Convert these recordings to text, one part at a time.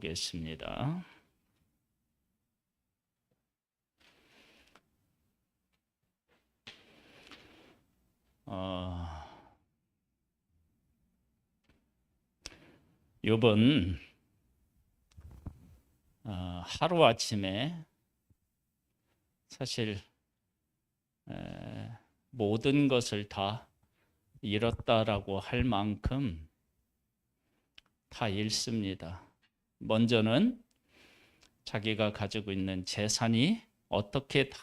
읽어보겠습니다. 욥은 하루아침에 사실 모든 것을 다 잃었다라고 할 만큼 다 잃습니다. 먼저는 자기가 가지고 있는 재산이 어떻게 다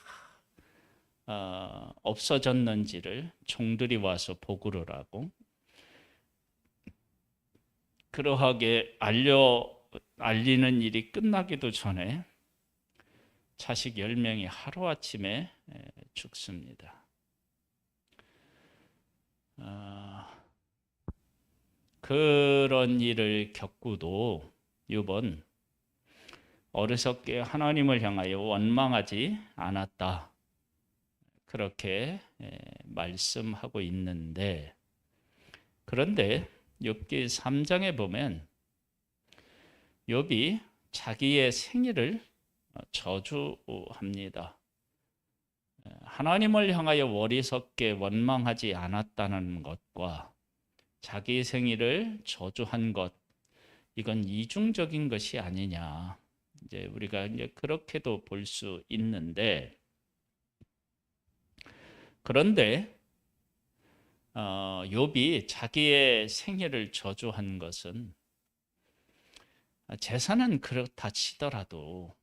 없어졌는지를 종들이 와서 보고를 하고, 그러하게 알리는 일이 끝나기도 전에 자식 10명이 하루아침에 죽습니다. 그런 일을 겪고도 욥은 어리석게 하나님을 향하여 원망하지 않았다, 그렇게 말씀하고 있는데, 그런데 욥기 3장에 보면 욥이 자기의 생일을 저주합니다. 하나님을 향하여 어리석게 원망하지 않았다는 것과 자기 생일을 저주한 것, 이건 이중적인 것이 아니냐, 이제 우리가 그렇게도 볼 수 있는데, 그런데 욥이 자기의 생일을 저주한 것은, 재산은 그렇다 치더라도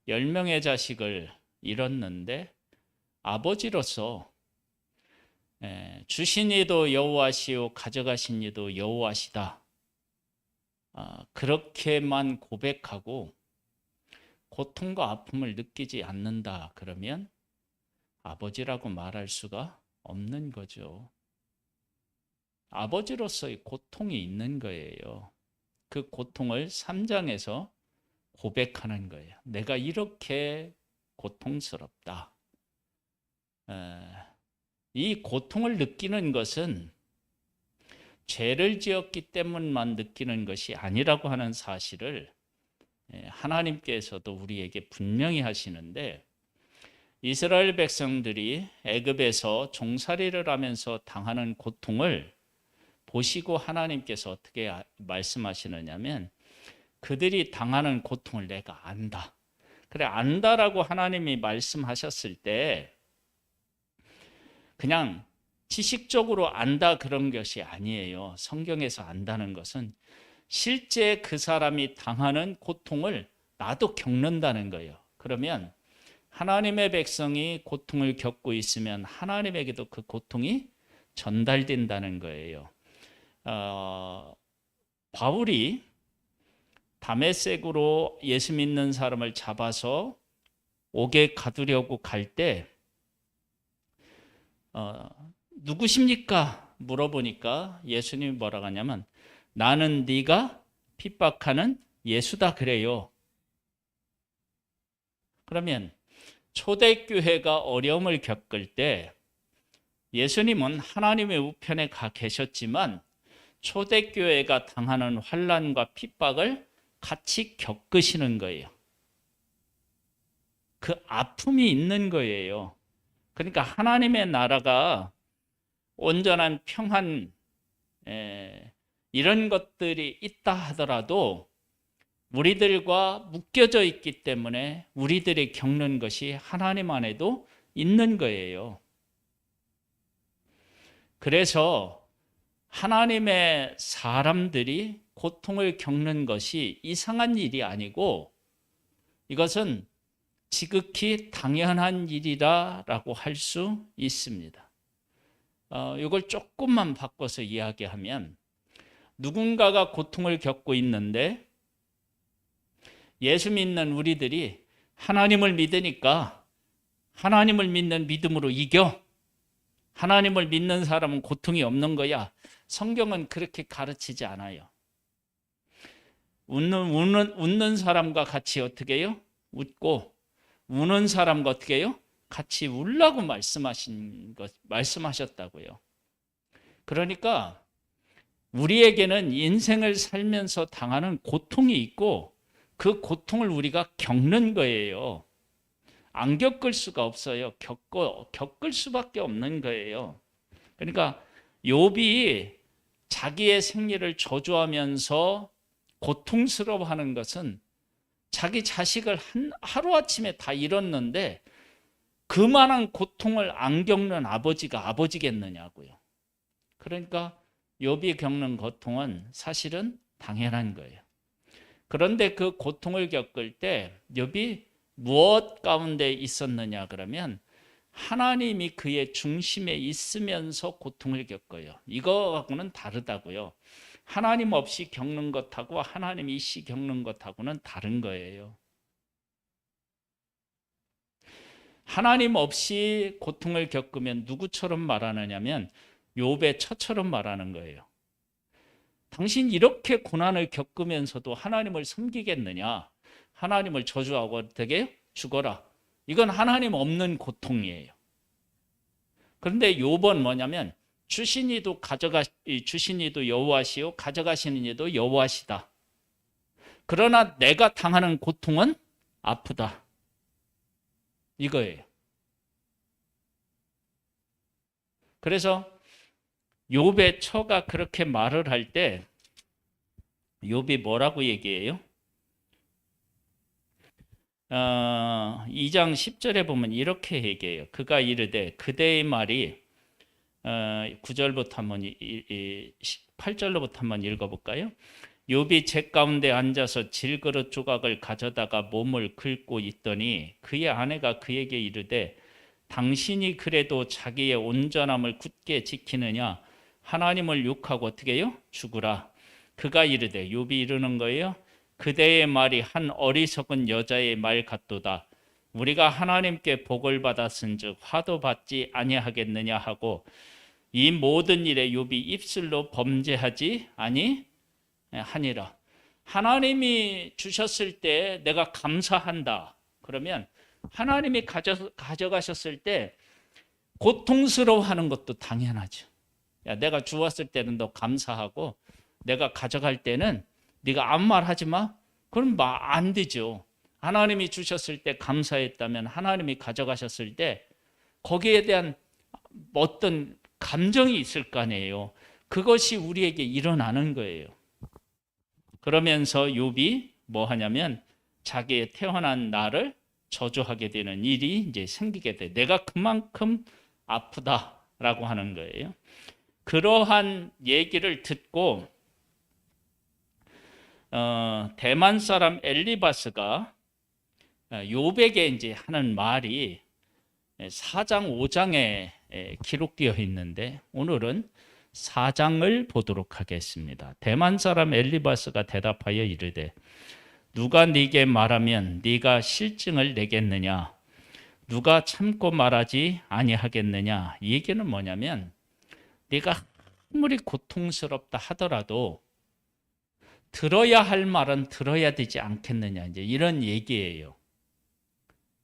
10명의 자식을 잃었는데 아버지로서 주신 이도 여호와시요 가져가신 이도 여호와시다, 그렇게만 고백하고 고통과 아픔을 느끼지 않는다, 그러면 아버지라고 말할 수가 없는 거죠. 아버지로서의 고통이 있는 거예요. 그 고통을 3장에서 고백하는 거예요. 내가 이렇게 고통스럽다. 이 고통을 느끼는 것은 죄를 지었기 때문만 느끼는 것이 아니라고 하는 사실을 하나님께서도 우리에게 분명히 하시는데, 이스라엘 백성들이 애굽에서 종살이를 하면서 당하는 고통을 보시고 하나님께서 어떻게 말씀하시느냐면, 그들이 당하는 고통을 내가 안다. 그래, 안다라고 하나님이 말씀하셨을 때 그냥 지식적으로 안다 그런 것이 아니에요. 성경에서 안다는 것은 실제 그 사람이 당하는 고통을 나도 겪는다는 거예요. 그러면 하나님의 백성이 고통을 겪고 있으면 하나님에게도 그 고통이 전달된다는 거예요. 바울이 다메섹으로 예수 믿는 사람을 잡아서 옥에 가두려고 갈 때 누구십니까? 물어보니까 예수님이 뭐라고 하냐면, 나는 네가 핍박하는 예수다, 그래요. 그러면 초대교회가 어려움을 겪을 때 예수님은 하나님의 우편에 가 계셨지만 초대교회가 당하는 환난과 핍박을 같이 겪으시는 거예요. 그 아픔이 있는 거예요. 그러니까 하나님의 나라가 온전한 평안, 이런 것들이 있다 하더라도 우리들과 묶여져 있기 때문에 우리들이 겪는 것이 하나님 안에도 있는 거예요. 그래서 하나님의 사람들이 고통을 겪는 것이 이상한 일이 아니고, 이것은 지극히 당연한 일이라고 할 수 있습니다. 이걸 조금만 바꿔서 이야기하면, 누군가가 고통을 겪고 있는데 예수 믿는 우리들이 하나님을 믿으니까 하나님을 믿는 믿음으로 이겨, 하나님을 믿는 사람은 고통이 없는 거야. 성경은 그렇게 가르치지 않아요. 웃는 사람과 같이 어떻게 해요? 웃고, 우는 사람과 어떻게 해요? 같이 울라고 말씀하셨다고요. 그러니까 우리에게는 인생을 살면서 당하는 고통이 있고 그 고통을 우리가 겪는 거예요. 안 겪을 수가 없어요. 겪을 수밖에 없는 거예요. 그러니까 욥이 자기의 생리를 저주하면서 고통스러워하는 것은 자기 자식을 하루아침에 다 잃었는데 그만한 고통을 안 겪는 아버지가 아버지겠느냐고요. 그러니까 욥이 겪는 고통은 사실은 당연한 거예요. 그런데 그 고통을 겪을 때 욥이 무엇 가운데 있었느냐 그러면 하나님이 그의 중심에 있으면서 고통을 겪어요. 이거하고는 다르다고요. 하나님 없이 겪는 것하고 하나님 있이 겪는 것하고는 다른 거예요. 하나님 없이 고통을 겪으면 누구처럼 말하느냐면 욥의 처처럼 말하는 거예요. 당신 이렇게 고난을 겪으면서도 하나님을 섬기겠느냐? 하나님을 저주하고 어떻게 죽어라. 이건 하나님 없는 고통이에요. 그런데 욥은 뭐냐면 주신 이도 여호와시요 가져가시는 이도 여호와시다. 그러나 내가 당하는 고통은 아프다. 이거예요. 그래서 욥의 처가 그렇게 말을 할 때 욥이 뭐라고 얘기해요? 2장 10절에 보면 이렇게 얘기해요. 그가 이르되 그대의 말이 9절부터 한번 8절로부터 한번 읽어볼까요? 욥이 제 가운데 앉아서 질그릇 조각을 가져다가 몸을 긁고 있더니 그의 아내가 그에게 이르되 당신이 그래도 자기의 온전함을 굳게 지키느냐? 하나님을 욕하고 어떻게 해요? 죽으라. 그가 이르되 욥이 이르는 거예요. 그대의 말이 한 어리석은 여자의 말 같도다. 우리가 하나님께 복을 받았은즉 화도 받지 아니하겠느냐 하고 이 모든 일에 욥이 입술로 범죄하지 아니하니라. 하나님이 주셨을 때 내가 감사한다. 그러면 하나님이 가져가셨을 때 고통스러워하는 것도 당연하죠. 야, 내가 주었을 때는 너 감사하고 내가 가져갈 때는 네가 아무 말 하지 마. 그럼 안 되죠. 하나님이 주셨을 때 감사했다면 하나님이 가져가셨을 때 거기에 대한 어떤 감정이 있을 거 아니에요. 그것이 우리에게 일어나는 거예요. 그러면서 욥이 뭐 하냐면 자기의 태어난 날을 저주하게 되는 일이 이제 생기게 돼. 내가 그만큼 아프다라고 하는 거예요. 그러한 얘기를 듣고 대만 사람 엘리바스가 욥에게 이제 하는 말이 4장 5장에 기록되어 있는데 오늘은 4장을 보도록 하겠습니다. 대만 사람 엘리바스가 대답하여 이르되 누가 네게 말하면 네가 실증을 내겠느냐? 누가 참고 말하지 아니하겠느냐? 이 얘기는 뭐냐면 네가 아무리 고통스럽다 하더라도 들어야 할 말은 들어야 되지 않겠느냐, 이제 이런 얘기예요.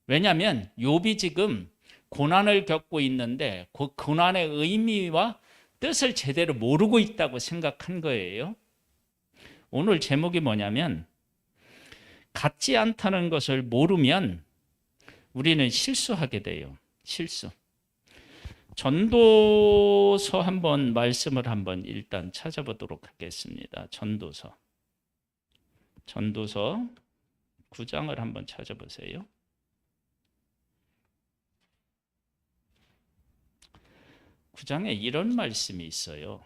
왜냐하면 욥이 지금 고난을 겪고 있는데 그 고난의 의미와 뜻을 제대로 모르고 있다고 생각한 거예요. 오늘 제목이 뭐냐면 같지 않다는 것을 모르면 우리는 실수하게 돼요. 실수. 전도서 한번 말씀을 한번 일단 찾아보도록 하겠습니다. 전도서 9장을 한번 찾아보세요. 구장에 이런 말씀이 있어요.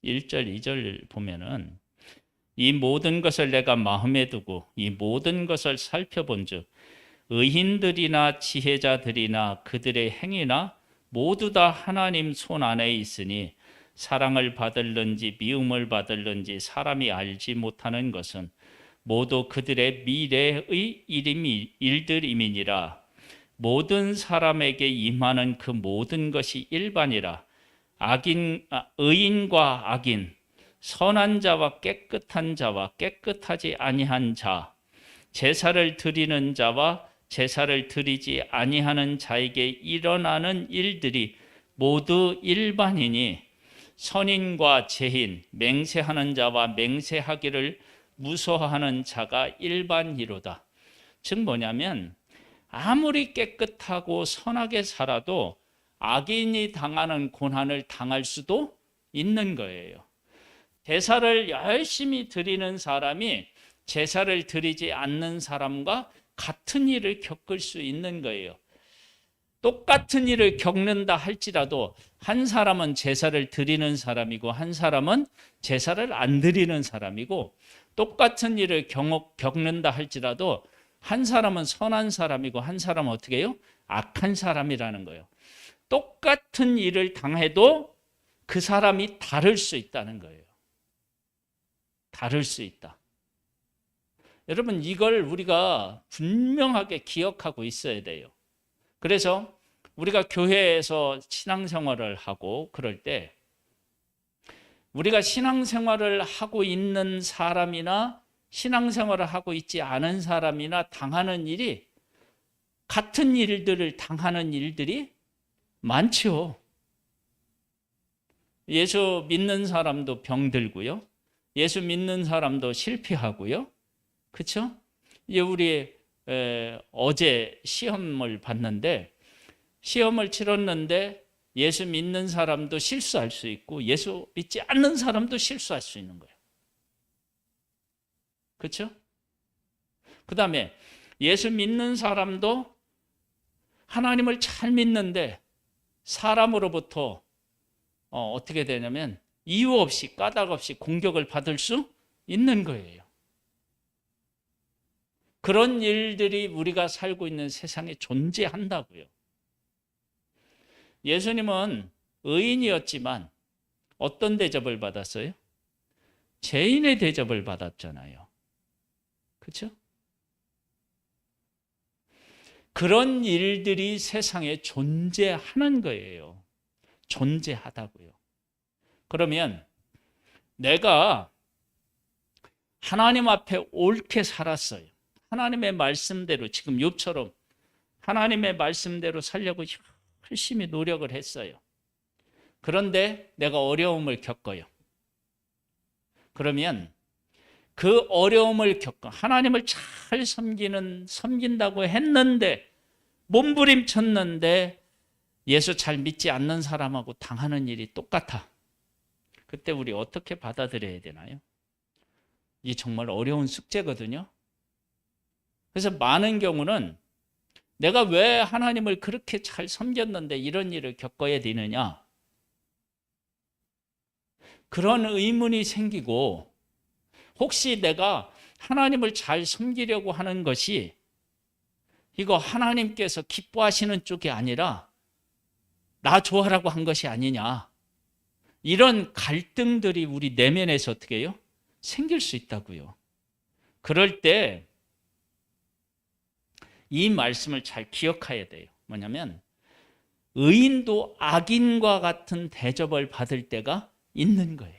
1절, 2절 보면은 이 모든 것을 내가 마음에 두고 이 모든 것을 살펴본즉 의인들이나 지혜자들이나 그들의 행위나 모두 다 하나님 손 안에 있으니 사랑을 받을는지 미움을 받을는지 사람이 알지 못하는 것은 모두 그들의 미래의 일들임이니라. 모든 사람에게 임하는 그 모든 것이 일반이라. 의인과 악인, 선한 자와 깨끗한 자와 깨끗하지 아니한 자, 제사를 드리는 자와 제사를 드리지 아니하는 자에게 일어나는 일들이 모두 일반이니 선인과 죄인, 맹세하는 자와 맹세하기를 무서워하는 자가 일반이로다. 즉 뭐냐면 아무리 깨끗하고 선하게 살아도 악인이 당하는 고난을 당할 수도 있는 거예요. 제사를 열심히 드리는 사람이 제사를 드리지 않는 사람과 같은 일을 겪을 수 있는 거예요. 똑같은 일을 겪는다 할지라도 한 사람은 제사를 드리는 사람이고 한 사람은 제사를 안 드리는 사람이고, 똑같은 일을 겪는다 할지라도 한 사람은 선한 사람이고 한 사람은 어떻게 해요? 악한 사람이라는 거예요. 똑같은 일을 당해도 그 사람이 다를 수 있다는 거예요. 다를 수 있다. 여러분, 이걸 우리가 분명하게 기억하고 있어야 돼요. 그래서 우리가 교회에서 신앙생활을 하고 그럴 때 우리가 신앙생활을 하고 있는 사람이나 신앙생활을 하고 있지 않은 사람이나 당하는 일이, 같은 일들을 당하는 일들이 많죠. 예수 믿는 사람도 병들고요. 예수 믿는 사람도 실패하고요. 그렇죠? 우리 어제 시험을 봤는데, 시험을 치렀는데 예수 믿는 사람도 실수할 수 있고 예수 믿지 않는 사람도 실수할 수 있는 거예요. 그렇죠? 그 다음에 예수 믿는 사람도 하나님을 잘 믿는데 사람으로부터 어떻게 되냐면 이유 없이 까닭 없이 공격을 받을 수 있는 거예요. 그런 일들이 우리가 살고 있는 세상에 존재한다고요. 예수님은 의인이었지만 어떤 대접을 받았어요? 죄인의 대접을 받았잖아요. 그렇죠? 그런 일들이 세상에 존재하는 거예요. 존재하다고요. 그러면 내가 하나님 앞에 옳게 살았어요. 하나님의 말씀대로, 지금 욥처럼 하나님의 말씀대로 살려고 열심히 노력을 했어요. 그런데 내가 어려움을 겪어요. 그러면 그 어려움을 겪어 하나님을 잘 섬긴다고 했는데, 몸부림쳤는데 예수 잘 믿지 않는 사람하고 당하는 일이 똑같아. 그때 우리 어떻게 받아들여야 되나요? 이게 정말 어려운 숙제거든요. 그래서 많은 경우는 내가 왜 하나님을 그렇게 잘 섬겼는데 이런 일을 겪어야 되느냐, 그런 의문이 생기고, 혹시 내가 하나님을 잘 섬기려고 하는 것이 이거 하나님께서 기뻐하시는 쪽이 아니라 나 좋아하라고 한 것이 아니냐, 이런 갈등들이 우리 내면에서 어떻게 해요? 생길 수 있다고요. 그럴 때 이 말씀을 잘 기억해야 돼요. 뭐냐면 의인도 악인과 같은 대접을 받을 때가 있는 거예요.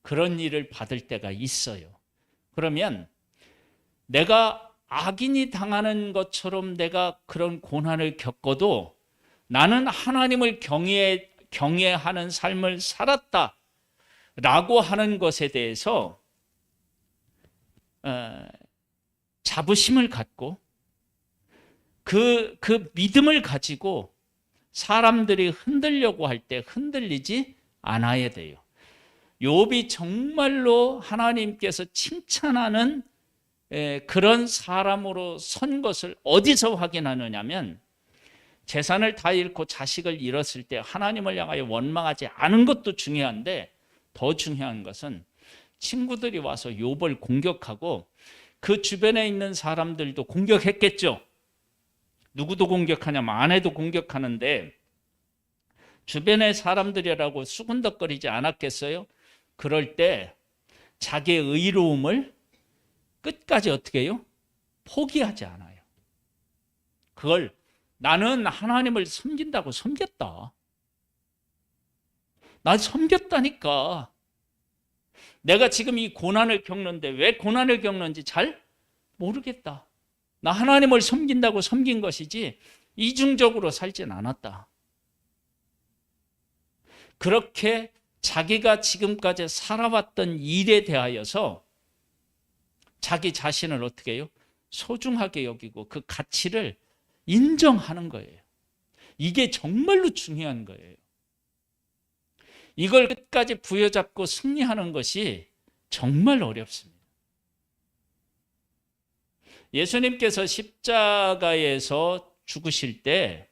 그런 일을 받을 때가 있어요. 그러면 내가 악인이 당하는 것처럼 내가 그런 고난을 겪어도 나는 하나님을 경외하는 삶을 살았다라고 하는 것에 대해서 자부심을 갖고 그 믿음을 가지고 사람들이 흔들려고 할 때 흔들리지 않아야 돼요. 욥이 정말로 하나님께서 칭찬하는 그런 사람으로 선 것을 어디서 확인하느냐면, 재산을 다 잃고 자식을 잃었을 때 하나님을 향하여 원망하지 않은 것도 중요한데, 더 중요한 것은 친구들이 와서 욥을 공격하고 그 주변에 있는 사람들도 공격했겠죠. 누구도 공격하냐면 아내도 공격하는데 주변의 사람들이라고 수군덕거리지 않았겠어요? 그럴 때 자기의 의로움을 끝까지 어떻게 해요? 포기하지 않아요. 그걸 나는 하나님을 섬긴다고 섬겼다. 나 섬겼다니까. 내가 지금 이 고난을 겪는데 왜 고난을 겪는지 잘 모르겠다. 나 하나님을 섬긴다고 섬긴 것이지 이중적으로 살진 않았다. 그렇게 자기가 지금까지 살아왔던 일에 대하여서 자기 자신을 어떻게 해요? 소중하게 여기고 그 가치를 인정하는 거예요. 이게 정말로 중요한 거예요. 이걸 끝까지 부여잡고 승리하는 것이 정말 어렵습니다. 예수님께서 십자가에서 죽으실 때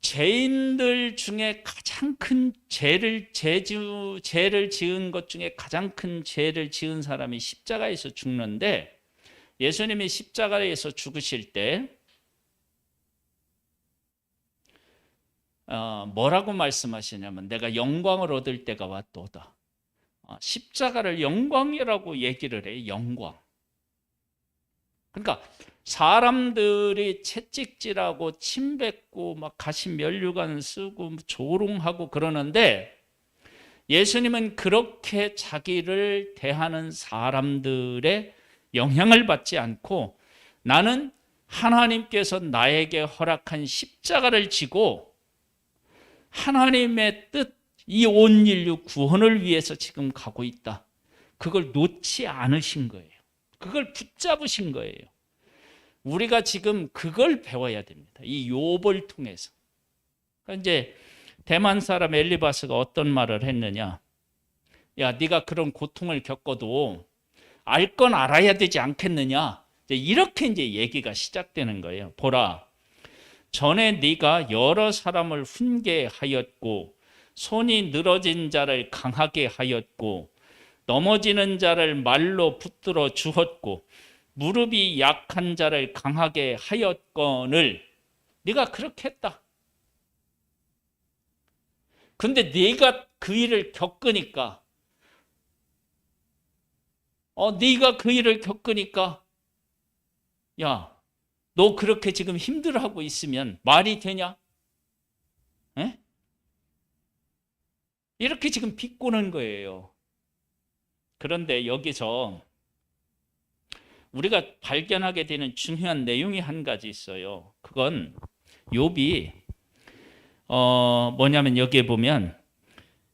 죄인들 중에 가장 큰 죄를 지은 것 중에 가장 큰 죄를 지은 사람이 십자가에서 죽는데, 예수님이 십자가에서 죽으실 때 뭐라고 말씀하시냐면 내가 영광을 얻을 때가 왔도다. 십자가를 영광이라고 얘기를 해요. 영광. 그러니까 사람들이 채찍질하고 침뱉고 막 가시 면류관 쓰고 조롱하고 그러는데, 예수님은 그렇게 자기를 대하는 사람들의 영향을 받지 않고 나는 하나님께서 나에게 허락한 십자가를 지고 하나님의 뜻, 이 온 인류 구원을 위해서 지금 가고 있다. 그걸 놓지 않으신 거예요. 그걸 붙잡으신 거예요. 우리가 지금 그걸 배워야 됩니다. 이 욥을 통해서. 그러니까 이제 대만 사람 엘리바스가 어떤 말을 했느냐? 야, 네가 그런 고통을 겪어도 알 건 알아야 되지 않겠느냐? 이렇게 이제 얘기가 시작되는 거예요. 보라, 전에 네가 여러 사람을 훈계하였고 손이 늘어진 자를 강하게 하였고 넘어지는 자를 말로 붙들어 주었고 무릎이 약한 자를 강하게 하였거늘 네가 그렇게 했다. 근데 네가 그 일을 겪으니까 네가 그 일을 겪으니까 야, 너 그렇게 지금 힘들어하고 있으면 말이 되냐? 에? 이렇게 지금 비꼬는 거예요. 그런데 여기서 우리가 발견하게 되는 중요한 내용이 한 가지 있어요. 그건 욥이 뭐냐면 여기에 보면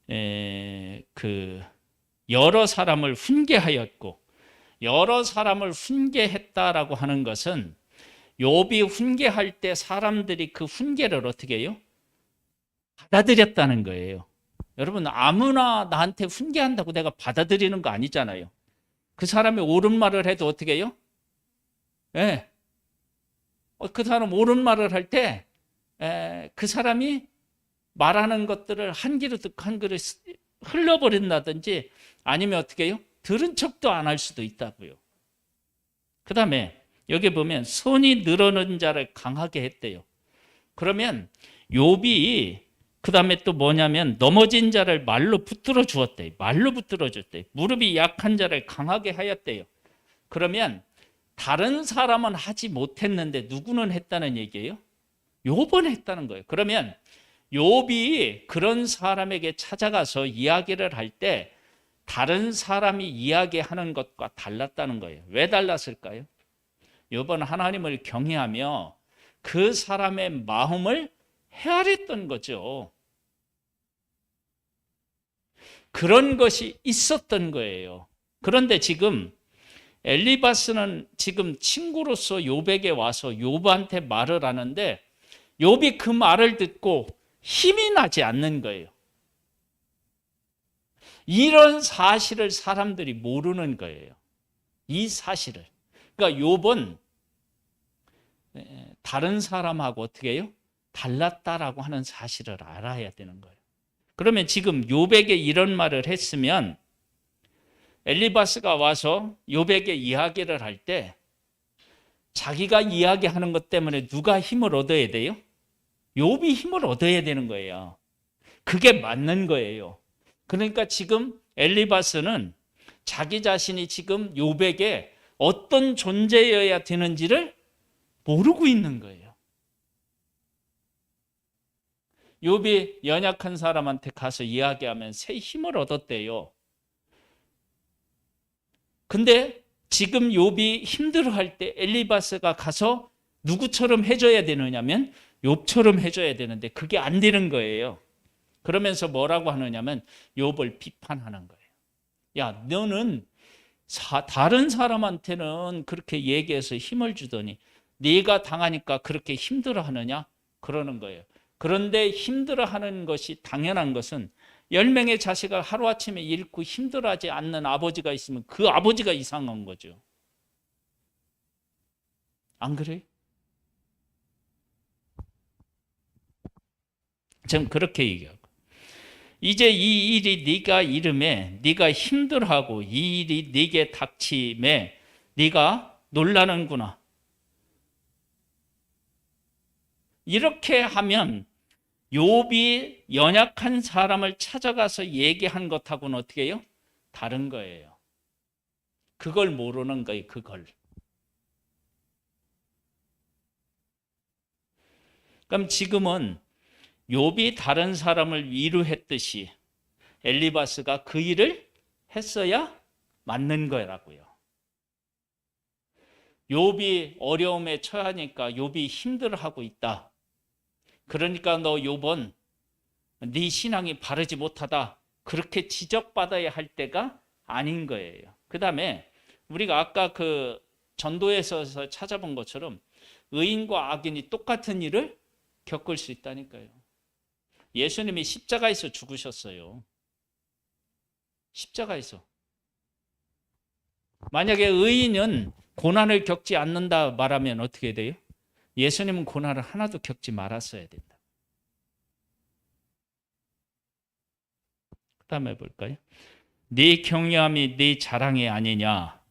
그 여러 사람을 훈계하였고, 여러 사람을 훈계했다라고 하는 것은 욥이 훈계할 때 사람들이 그 훈계를 어떻게 해요? 받아들였다는 거예요. 여러분, 아무나 나한테 훈계한다고 내가 받아들이는 거 아니잖아요. 그 사람이 옳은 말을 해도 어떻게 해요? 네. 그 사람 옳은 말을 할 때 그 사람이 말하는 것들을 한 귀로 듣고 한 귀로 흘려버린다든지 아니면 어떻게 해요? 들은 척도 안 할 수도 있다고요. 그 다음에 여기 보면 손이 늘어는 자를 강하게 했대요. 그러면 욥이 그 다음에 또 뭐냐면 넘어진 자를 말로 붙들어 주었대요. 말로 붙들어 줬대요. 무릎이 약한 자를 강하게 하였대요. 그러면 다른 사람은 하지 못했는데 누구는 했다는 얘기예요? 욥은 했다는 거예요. 그러면 욥이 그런 사람에게 찾아가서 이야기를 할 때 다른 사람이 이야기하는 것과 달랐다는 거예요. 왜 달랐을까요? 욥은 하나님을 경외하며 그 사람의 마음을 헤아렸던 거죠. 그런 것이 있었던 거예요. 그런데 지금 엘리바스는 지금 친구로서 욥에게 와서 욥한테 말을 하는데 욥이 그 말을 듣고 힘이 나지 않는 거예요. 이런 사실을 사람들이 모르는 거예요. 이 사실을. 그러니까 욥은 다른 사람하고 어떻게 해요? 달랐다라고 하는 사실을 알아야 되는 거예요. 그러면 지금 욥에게 이런 말을 했으면 엘리바스가 와서 욥에게 이야기를 할 때 자기가 이야기하는 것 때문에 누가 힘을 얻어야 돼요? 욥이 힘을 얻어야 되는 거예요. 그게 맞는 거예요. 그러니까 지금 엘리바스는 자기 자신이 지금 욥에게 어떤 존재여야 되는지를 모르고 있는 거예요. 욥이 연약한 사람한테 가서 이야기하면 새 힘을 얻었대요. 근데 지금 욥이 힘들어할 때 엘리바스가 가서 누구처럼 해줘야 되느냐면 욥처럼 해줘야 되는데 그게 안 되는 거예요. 그러면서 뭐라고 하느냐면 욥을 비판하는 거예요. 야, 너는 다른 사람한테는 그렇게 얘기해서 힘을 주더니 네가 당하니까 그렇게 힘들어하느냐? 그러는 거예요. 그런데 힘들어하는 것이 당연한 것은 10명의 자식을 하루아침에 잃고 힘들어하지 않는 아버지가 있으면 그 아버지가 이상한 거죠. 안 그래요? 전 그렇게 얘기하고, 이제 이 일이 네가 이름에 네가 힘들어하고 이 일이 네게 닥침에 네가 놀라는구나. 이렇게 하면 욥이 연약한 사람을 찾아가서 얘기한 것하고는 어떻게 해요? 다른 거예요. 그걸 모르는 거예요. 그걸. 그럼 지금은 욥이 다른 사람을 위로했듯이 엘리바스가 그 일을 했어야 맞는 거라고요. 욥이 어려움에 처하니까 욥이 힘들어하고 있다. 그러니까 너 욥은 네 신앙이 바르지 못하다. 그렇게 지적받아야 할 때가 아닌 거예요. 그 다음에 우리가 아까 그 전도에서 찾아본 것처럼 의인과 악인이 똑같은 일을 겪을 수 있다니까요. 예수님이 십자가에서 죽으셨어요. 십자가에서. 만약에 의인은 고난을 겪지 않는다 말하면 어떻게 돼요? 예수님은 고난을 하나도 겪지 말았어야 된다. 그 다음에 볼까요? 네 경외함이 네 자랑이 아니냐?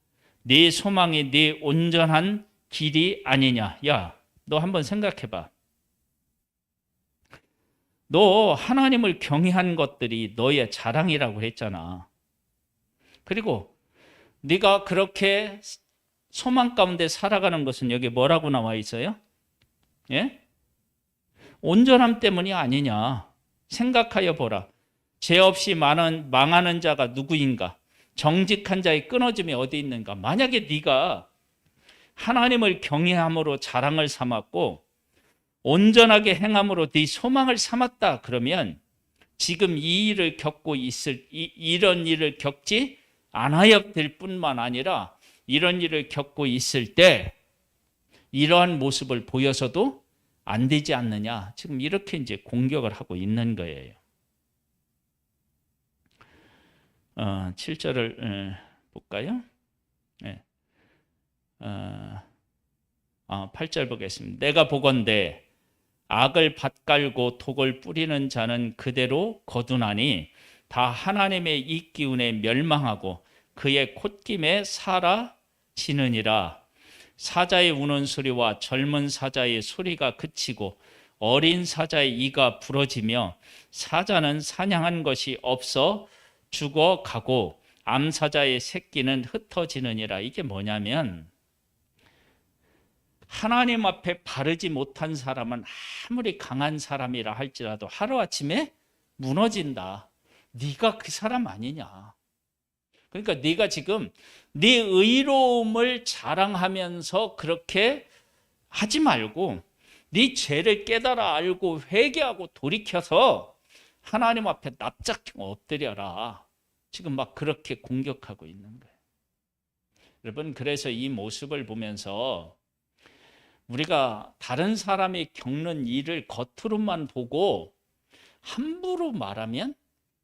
네 소망이 네 온전한 길이 아니냐? 야, 너 한번 생각해봐. 너 하나님을 경외한 것들이 너의 자랑이라고 했잖아. 그리고 네가 그렇게 소망 가운데 살아가는 것은 여기 뭐라고 나와 있어요? 예? 온전함 때문이 아니냐. 생각하여 보라. 죄 없이 망하는 자가 누구인가? 정직한 자의 끊어짐이 어디 있는가? 만약에 네가 하나님을 경외함으로 자랑을 삼았고 온전하게 행함으로 네 소망을 삼았다 그러면 지금 이 일을 겪고 이런 일을 겪지 않아야 될 뿐만 아니라 이런 일을 겪고 있을 때 이러한 모습을 보여서도 안 되지 않느냐. 지금 이렇게 이제 공격을 하고 있는 거예요. 7절을 볼까요? 네. 8절 보겠습니다. 내가 보건대 악을 밭갈고 독을 뿌리는 자는 그대로 거두나니 다 하나님의 이 기운에 멸망하고 그의 콧김에 사라지느니라. 사자의 우는 소리와 젊은 사자의 소리가 그치고 어린 사자의 이가 부러지며 사자는 사냥한 것이 없어 죽어가고 암사자의 새끼는 흩어지느니라. 이게 뭐냐면 하나님 앞에 바르지 못한 사람은 아무리 강한 사람이라 할지라도 하루아침에 무너진다. 네가 그 사람 아니냐. 그러니까 네가 지금 네 의로움을 자랑하면서 그렇게 하지 말고 네 죄를 깨달아 알고 회개하고 돌이켜서 하나님 앞에 납작 엎드려라. 지금 막 그렇게 공격하고 있는 거예요. 여러분, 그래서 이 모습을 보면서 우리가 다른 사람이 겪는 일을 겉으로만 보고 함부로 말하면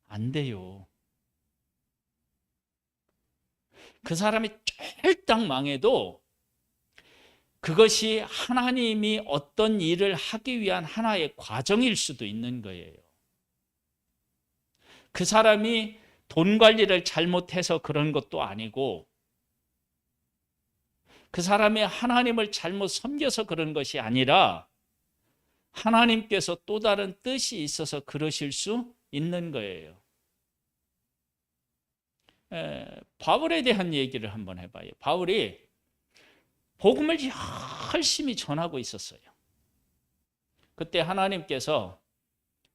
안 돼요. 그 사람이 쫄딱 망해도 그것이 하나님이 어떤 일을 하기 위한 하나의 과정일 수도 있는 거예요. 그 사람이 돈 관리를 잘못해서 그런 것도 아니고 그 사람이 하나님을 잘못 섬겨서 그런 것이 아니라 하나님께서 또 다른 뜻이 있어서 그러실 수 있는 거예요. 바울에 대한 얘기를 한번 해봐요. 바울이 복음을 열심히 전하고 있었어요. 그때 하나님께서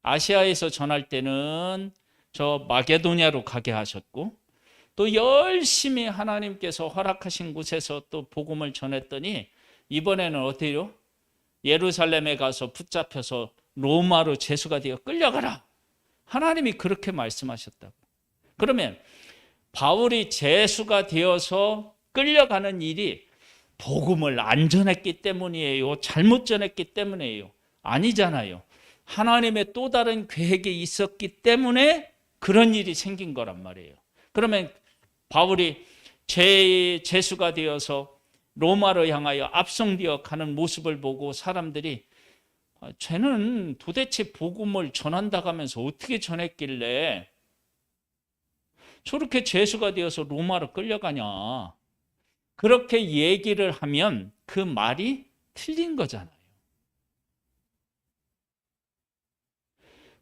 아시아에서 전할 때는 저 마게도냐로 가게 하셨고 또 열심히 하나님께서 허락하신 곳에서 또 복음을 전했더니 이번에는 어때요? 예루살렘에 가서 붙잡혀서 로마로 죄수가 되어 끌려가라. 하나님이 그렇게 말씀하셨다고. 그러면 바울이 죄수가 되어서 끌려가는 일이 복음을 안 전했기 때문이에요? 잘못 전했기 때문이에요? 아니잖아요. 하나님의 또 다른 계획이 있었기 때문에 그런 일이 생긴 거란 말이에요. 그러면 바울이 죄수가 되어서 로마로 향하여 압송되어 가는 모습을 보고 사람들이 쟤는 도대체 복음을 전한다고 하면서 어떻게 전했길래 저렇게 죄수가 되어서 로마로 끌려가냐. 그렇게 얘기를 하면 그 말이 틀린 거잖아요.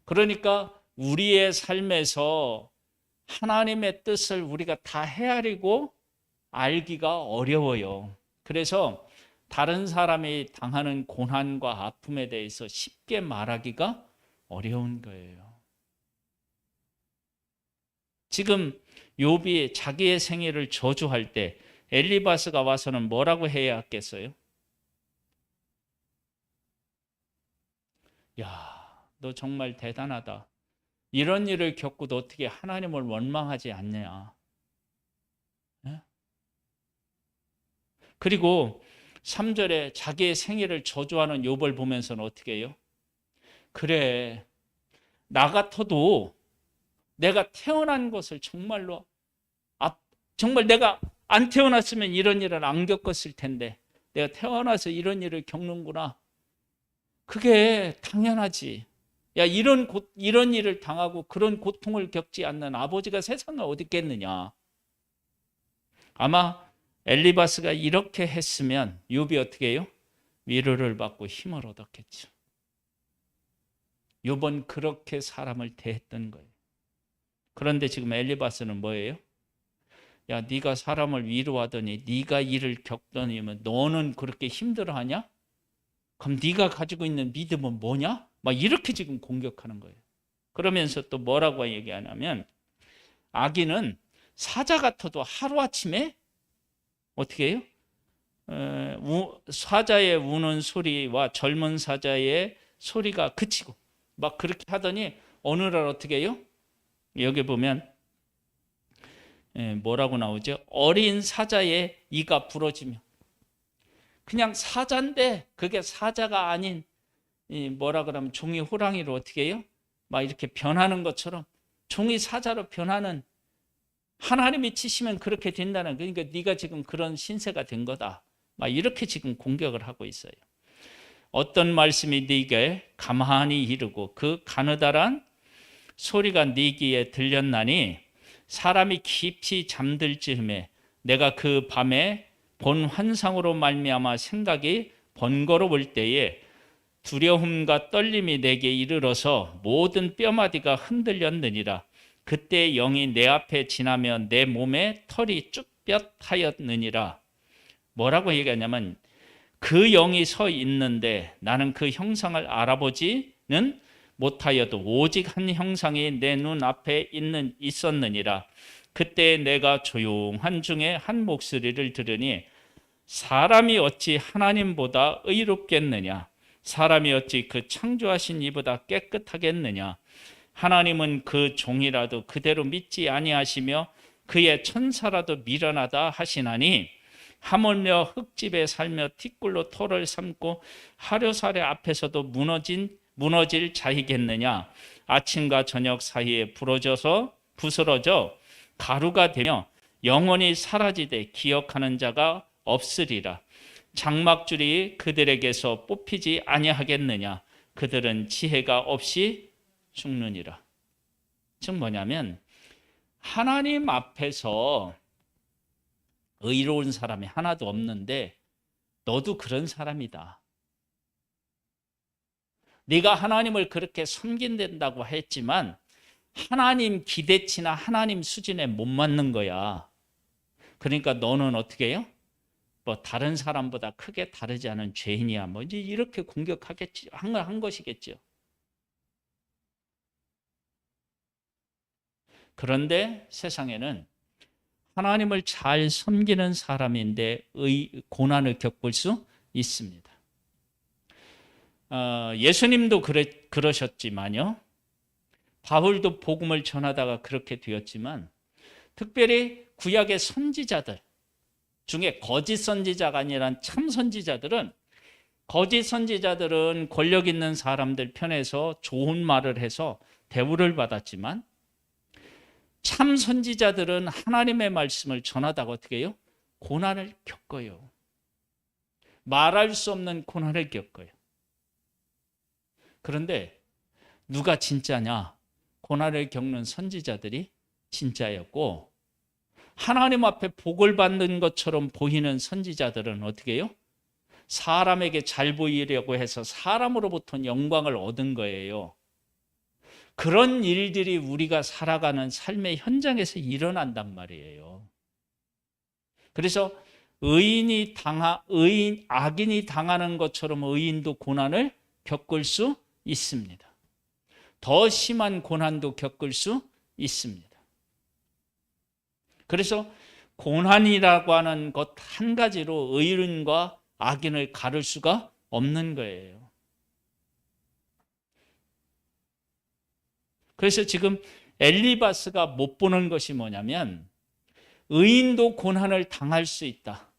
그러니까 우리의 삶에서 하나님의 뜻을 우리가 다 헤아리고 알기가 어려워요. 그래서 다른 사람이 당하는 고난과 아픔에 대해서 쉽게 말하기가 어려운 거예요. 지금 욥이 자기의 생애를 저주할 때 엘리바스가 와서는 뭐라고 해야 했겠어요? 야, 너 정말 대단하다. 이런 일을 겪고도 어떻게 하나님을 원망하지 않냐. 그리고 3절에 자기의 생애를 저주하는 욥을 보면서는 어떻게 해요? 그래, 나 같아도 내가 태어난 것을 정말로 정말 내가 안 태어났으면 이런 일을 안 겪었을 텐데 내가 태어나서 이런 일을 겪는구나. 그게 당연하지. 야, 이런 일을 당하고 그런 고통을 겪지 않는 아버지가 세상에 어디 있겠느냐. 아마 엘리바스가 이렇게 했으면 욥이 어떻게 해요? 위로를 받고 힘을 얻었겠죠. 욥은 그렇게 사람을 대했던 거예요. 그런데 지금 엘리바스는 뭐예요? 야, 네가 사람을 위로하더니 네가 일을 겪더니면 너는 그렇게 힘들어하냐? 그럼 네가 가지고 있는 믿음은 뭐냐? 막 이렇게 지금 공격하는 거예요. 그러면서 또 뭐라고 얘기하냐면 악인은 사자 같아도 하루아침에 어떻게 해요? 사자의 우는 소리와 젊은 사자의 소리가 그치고 막 그렇게 하더니 어느 날 어떻게 해요? 여기 보면 뭐라고 나오죠? 어린 사자의 이가 부러지며 그냥 사자인데 그게 사자가 아닌 뭐라 그러면 종이 호랑이로 어떻게 해요? 막 이렇게 변하는 것처럼 종이 사자로 변하는 하나님이 치시면 그렇게 된다는 그러니까 네가 지금 그런 신세가 된 거다. 막 이렇게 지금 공격을 하고 있어요. 어떤 말씀이 네게 가만히 이르고 그 가느다란 소리가 네 귀에 들렸나니 사람이 깊이 잠들 즈음에 내가 그 밤에 본 환상으로 말미암아 생각이 번거로울 때에 두려움과 떨림이 내게 이르러서 모든 뼈마디가 흔들렸느니라. 그때 영이 내 앞에 지나며 내 몸에 털이 쭈뼛하였느니라. 뭐라고 얘기하냐면 그 영이 서 있는데 나는 그 형상을 알아보지는 못하여도 오직 한 형상이 내 눈앞에 있었느니라. 그때 내가 조용한 중에 한 목소리를 들으니 사람이 어찌 하나님보다 의롭겠느냐? 사람이 어찌 그 창조하신 이보다 깨끗하겠느냐? 하나님은 그 종이라도 그대로 믿지 아니하시며 그의 천사라도 미련하다 하시나니 하물며 흙집에 살며 티끌로 토를 삼고 하루살에 앞에서도 무너질 자이겠느냐? 아침과 저녁 사이에 부스러져 가루가 되며 영원히 사라지되 기억하는 자가 없으리라. 장막줄이 그들에게서 뽑히지 아니하겠느냐? 그들은 지혜가 없이 죽느니라. 즉 뭐냐면 하나님 앞에서 의로운 사람이 하나도 없는데 너도 그런 사람이다. 네가 하나님을 그렇게 섬긴다고 했지만 하나님 기대치나 하나님 수준에 못 맞는 거야. 그러니까 너는 어떻게 해요? 뭐 다른 사람보다 크게 다르지 않은 죄인이야. 뭐 이제 이렇게 공격하겠지 한 것이겠죠. 그런데 세상에는 하나님을 잘 섬기는 사람인데 고난을 겪을 수 있습니다. 예수님도 그러셨지만요. 바울도 복음을 전하다가 그렇게 되었지만 특별히 구약의 선지자들 중에 거짓 선지자가 아니라 참 선지자들은 거짓 선지자들은 권력 있는 사람들 편에서 좋은 말을 해서 대우를 받았지만 참 선지자들은 하나님의 말씀을 전하다가 어떻게 해요? 고난을 겪어요. 말할 수 없는 고난을 겪어요. 그런데 누가 진짜냐? 고난을 겪는 선지자들이 진짜였고 하나님 앞에 복을 받는 것처럼 보이는 선지자들은 어떻게 해요? 사람에게 잘 보이려고 해서 사람으로부터 영광을 얻은 거예요. 그런 일들이 우리가 살아가는 삶의 현장에서 일어난단 말이에요. 그래서 악인이 당하는 것처럼 의인도 고난을 겪을 수 있습니다. 더 심한 고난도 겪을 수 있습니다. 그래서 고난이라고 하는 것 한 가지로 의인과 악인을 가를 수가 없는 거예요. 그래서 지금 엘리바스가 못 보는 것이 뭐냐면 의인도 고난을 당할 수 있다.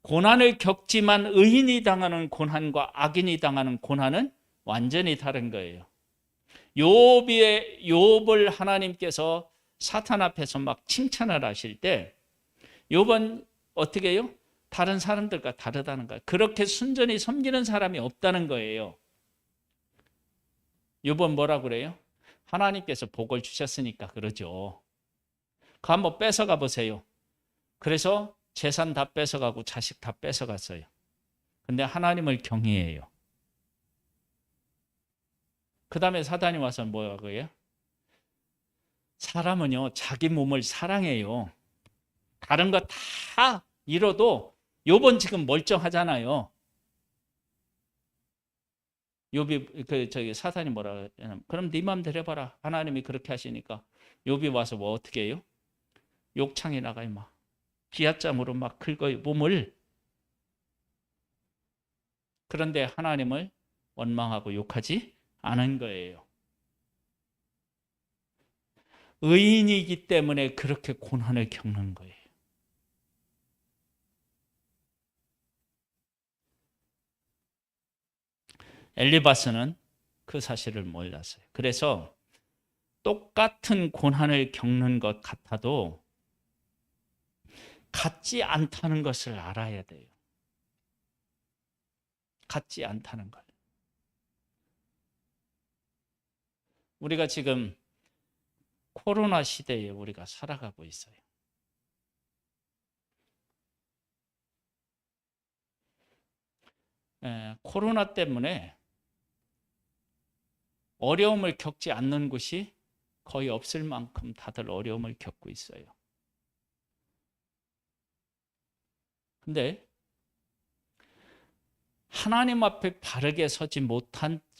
고난을 겪지만 의인이 당하는 고난과 악인이 당하는 고난은 완전히 다른 거예요. 욥을 하나님께서 사탄 앞에서 막 칭찬을 하실 때 욥은 어떻게 해요? 다른 사람들과 다르다는 거예요. 그렇게 순전히 섬기는 사람이 없다는 거예요. 욥은 뭐라 그래요? 하나님께서 복을 주셨으니까 그러죠. 그거 한번 뺏어가 보세요. 그래서 재산 다 뺏어가고 자식 다 뺏어갔어요. 근데 하나님을 경외해요. 그 다음에 사단이 와서 뭐라고 해요? 사람은요 자기 몸을 사랑해요. 다른 거 다 잃어도 욥은 지금 멀쩡하잖아요. 욥이 사탄이 뭐라 하냐면 그럼 네 맘대로 해봐라. 하나님이 그렇게 하시니까 욥이 와서 뭐 어떻게 해요? 욕창에 나가요. 막 기아짬으로 막 긁어요 몸을. 그런데 하나님을 원망하고 욕하지 않은 거예요. 의인이기 때문에 그렇게 고난을 겪는 거예요. 엘리바스는 그 사실을 몰랐어요. 그래서 똑같은 고난을 겪는 것 같아도 같지 않다는 것을 알아야 돼요. 같지 않다는 걸. 우리가 지금 코로나 시대에 우리가 살아가고 있어요. 코로나 때문에 어려움을 겪지 않는 곳이 거의 없을 만큼 다들 어려움을 겪고 있어요. 근데 하나님 앞에 바르게 서지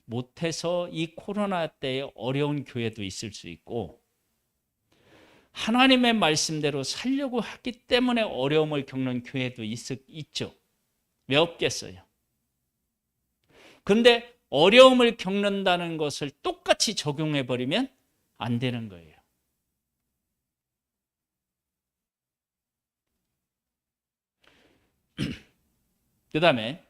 못해서 이 코로나 때에 어려운 교회도 있을 수 있고 하나님의 말씀대로 살려고 하기 때문에 어려움을 겪는 교회도 있죠. 왜 없겠어요? 근데 어려움을 겪는다는 것을 똑같이 적용해버리면 안 되는 거예요. 그 다음에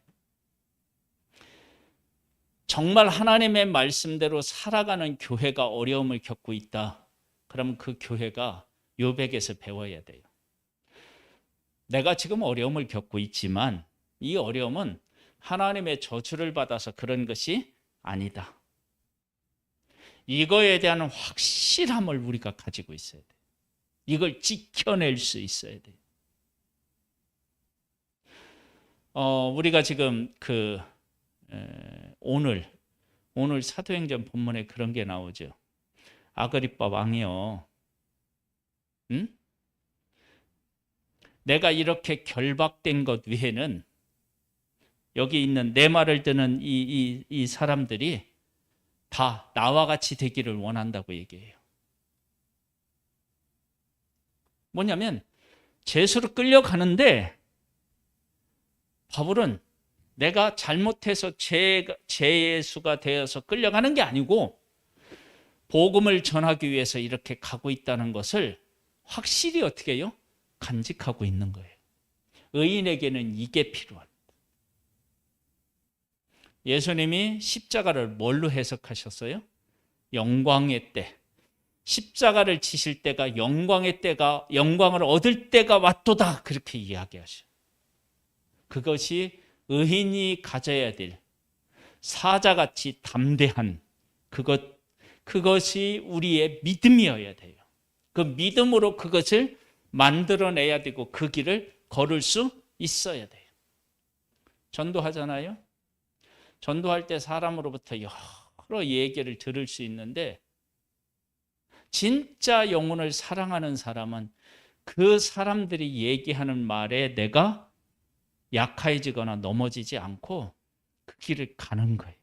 정말 하나님의 말씀대로 살아가는 교회가 어려움을 겪고 있다. 그러면 그 교회가 욥에게서 배워야 돼요. 내가 지금 어려움을 겪고 있지만 이 어려움은 하나님의 저주를 받아서 그런 것이 아니다. 이거에 대한 확실함을 우리가 가지고 있어야 돼요. 이걸 지켜낼 수 있어야 돼요. 우리가 지금 오늘 사도행전 본문에 그런 게 나오죠. 아그리빠 왕이요. 응? 내가 이렇게 결박된 것 위에는 여기 있는 내 말을 듣는 이 사람들이 다 나와 같이 되기를 원한다고 얘기해요. 뭐냐면 제수로 끌려가는데 바울은 내가 잘못해서 죄수가 되어서 끌려가는 게 아니고 복음을 전하기 위해서 이렇게 가고 있다는 것을 확실히 어떻게 해요? 간직하고 있는 거예요. 의인에게는 이게 필요합니다. 예수님이 십자가를 뭘로 해석하셨어요? 영광의 때. 십자가를 지실 때가 영광의 때가, 영광을 얻을 때가 왔도다, 그렇게 이야기하셔요. 그것이 의인이 가져야 될 사자같이 담대한 그것이 우리의 믿음이어야 돼요. 그 믿음으로 그것을 만들어내야 되고 그 길을 걸을 수 있어야 돼요. 전도하잖아요. 전도할 때 사람으로부터 여러 얘기를 들을 수 있는데 진짜 영혼을 사랑하는 사람은 그 사람들이 얘기하는 말에 내가 약해지거나 넘어지지 않고 그 길을 가는 거예요.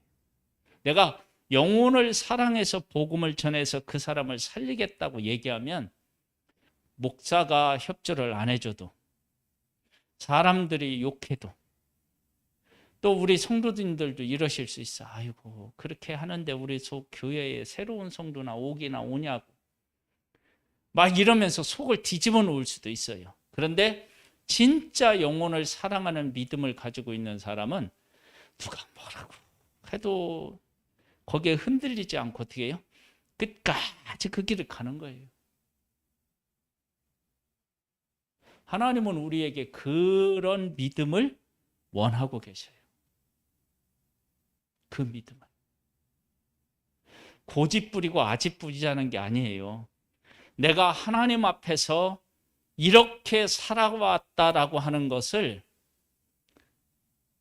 내가 영혼을 사랑해서 복음을 전해서 그 사람을 살리겠다고 얘기하면 목사가 협조를 안 해줘도 사람들이 욕해도 또 우리 성도님들도 이러실 수 있어. 아이고 그렇게 하는데 우리 교회에 새로운 성도나 오기나 오냐고 막 이러면서 속을 뒤집어 놓을 수도 있어요. 그런데 진짜 영혼을 사랑하는 믿음을 가지고 있는 사람은 누가 뭐라고 해도 거기에 흔들리지 않고 어떻게 해요? 끝까지 그 길을 가는 거예요. 하나님은 우리에게 그런 믿음을 원하고 계셔요. 그 믿음을. 고집 부리고 아집 부리자는 게 아니에요. 내가 하나님 앞에서 이렇게 살아왔다라고 하는 것을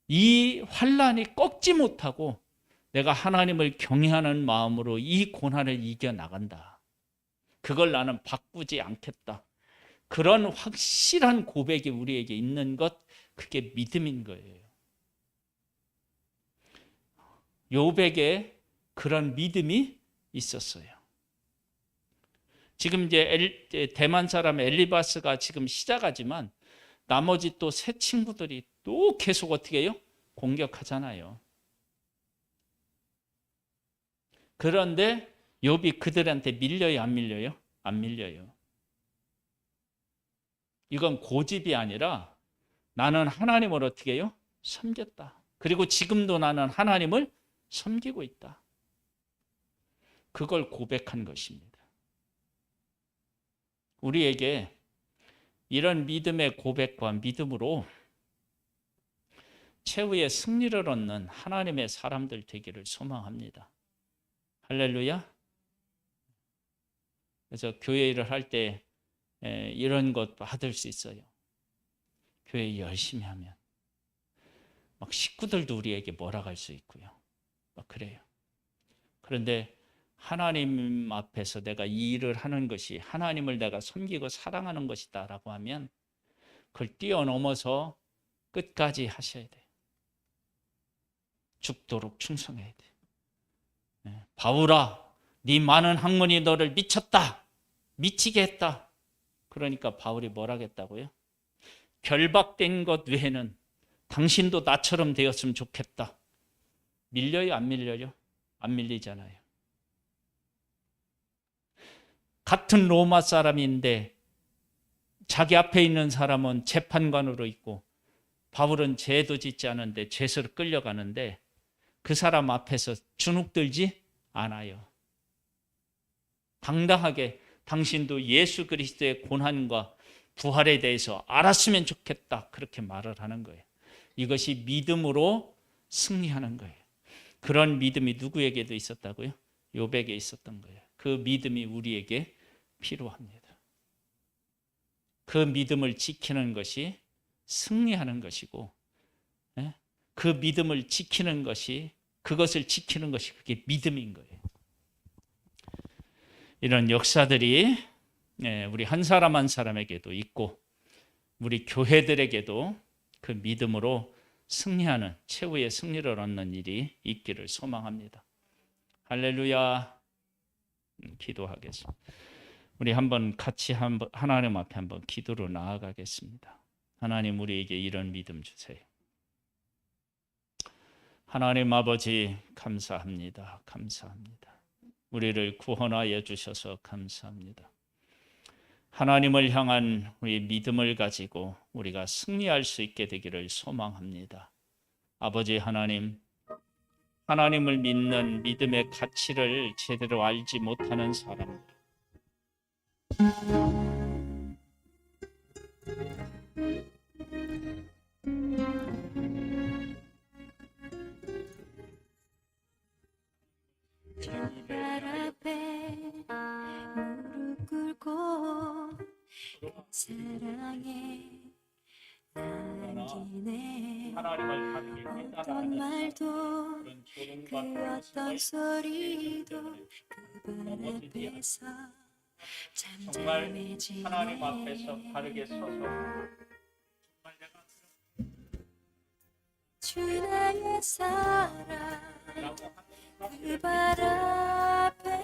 이 환난이 꺾지 못하고 내가 하나님을 경외하는 마음으로 이 고난을 이겨나간다. 그걸 나는 바꾸지 않겠다. 그런 확실한 고백이 우리에게 있는 것, 그게 믿음인 거예요. 욥에게 그런 믿음이 있었어요. 지금 이제 대만 사람 엘리바스가 지금 시작하지만 나머지 또 새 친구들이 또 계속 어떻게 해요? 공격하잖아요. 그런데 욥이 그들한테 밀려요, 안 밀려요? 안 밀려요. 이건 고집이 아니라 나는 하나님을 어떻게 해요? 섬겼다. 그리고 지금도 나는 하나님을 섬기고 있다. 그걸 고백한 것입니다. 우리에게 이런 믿음의 고백과 믿음으로 최후의 승리를 얻는 하나님의 사람들 되기를 소망합니다. 할렐루야. 그래서 교회 일을 할 때 이런 것 받을 수 있어요. 교회 열심히 하면 막 식구들도 우리에게 뭐라 할 수 있고요. 막 그래요. 그런데 하나님 앞에서 내가 이 일을 하는 것이 하나님을 내가 섬기고 사랑하는 것이다라고 하면 그걸 뛰어넘어서 끝까지 하셔야 돼요. 죽도록 충성해야 돼요. 바울아, 네 많은 학문이 너를 미쳤다. 미치게 했다. 그러니까 바울이 뭐라 했다고요? 결박된 것 외에는 당신도 나처럼 되었으면 좋겠다. 밀려요? 안 밀려요? 안 밀리잖아요. 같은 로마 사람인데 자기 앞에 있는 사람은 재판관으로 있고 바울은 죄도 짓지 않은데 죄수로 끌려가는데 그 사람 앞에서 주눅들지 않아요. 당당하게 당신도 예수 그리스도의 고난과 부활에 대해서 알았으면 좋겠다. 그렇게 말을 하는 거예요. 이것이 믿음으로 승리하는 거예요. 그런 믿음이 누구에게도 있었다고요? 욥에게 있었던 거예요. 그 믿음이 우리에게 필요합니다. 그 믿음을 지키는 것이 승리하는 것이고 그 믿음을 지키는 것이 그것을 지키는 것이 그게 믿음인 거예요. 이런 역사들이 우리 한 사람 한 사람에게도 있고 우리 교회들에게도 그 믿음으로 승리하는 최후의 승리를 얻는 일이 있기를 소망합니다. 할렐루야. 기도하겠습니다. 우리 한번 같이 하나님 앞에 한번 기도로 나아가겠습니다. 하나님 우리에게 이런 믿음 주세요. 하나님 아버지 감사합니다. 감사합니다. 우리를 구원하여 주셔서 감사합니다. 하나님을 향한 우리 믿음을 가지고 우리가 승리할 수 있게 되기를 소망합니다. 아버지 하나님, 하나님을 믿는 믿음의 가치를 제대로 알지 못하는 사람들, 발 앞에 무릎 꿇고 그 사랑에 남기네. 하나님을 다르게 어떤 깨달아가는 말도 그런 그 조롱과 어떤 소리도 그 발 앞에서 정말 잠잠해지네. 하나님 앞에서 바르게 서서 정말 내가 주 나의 사랑 라고 그 발 앞에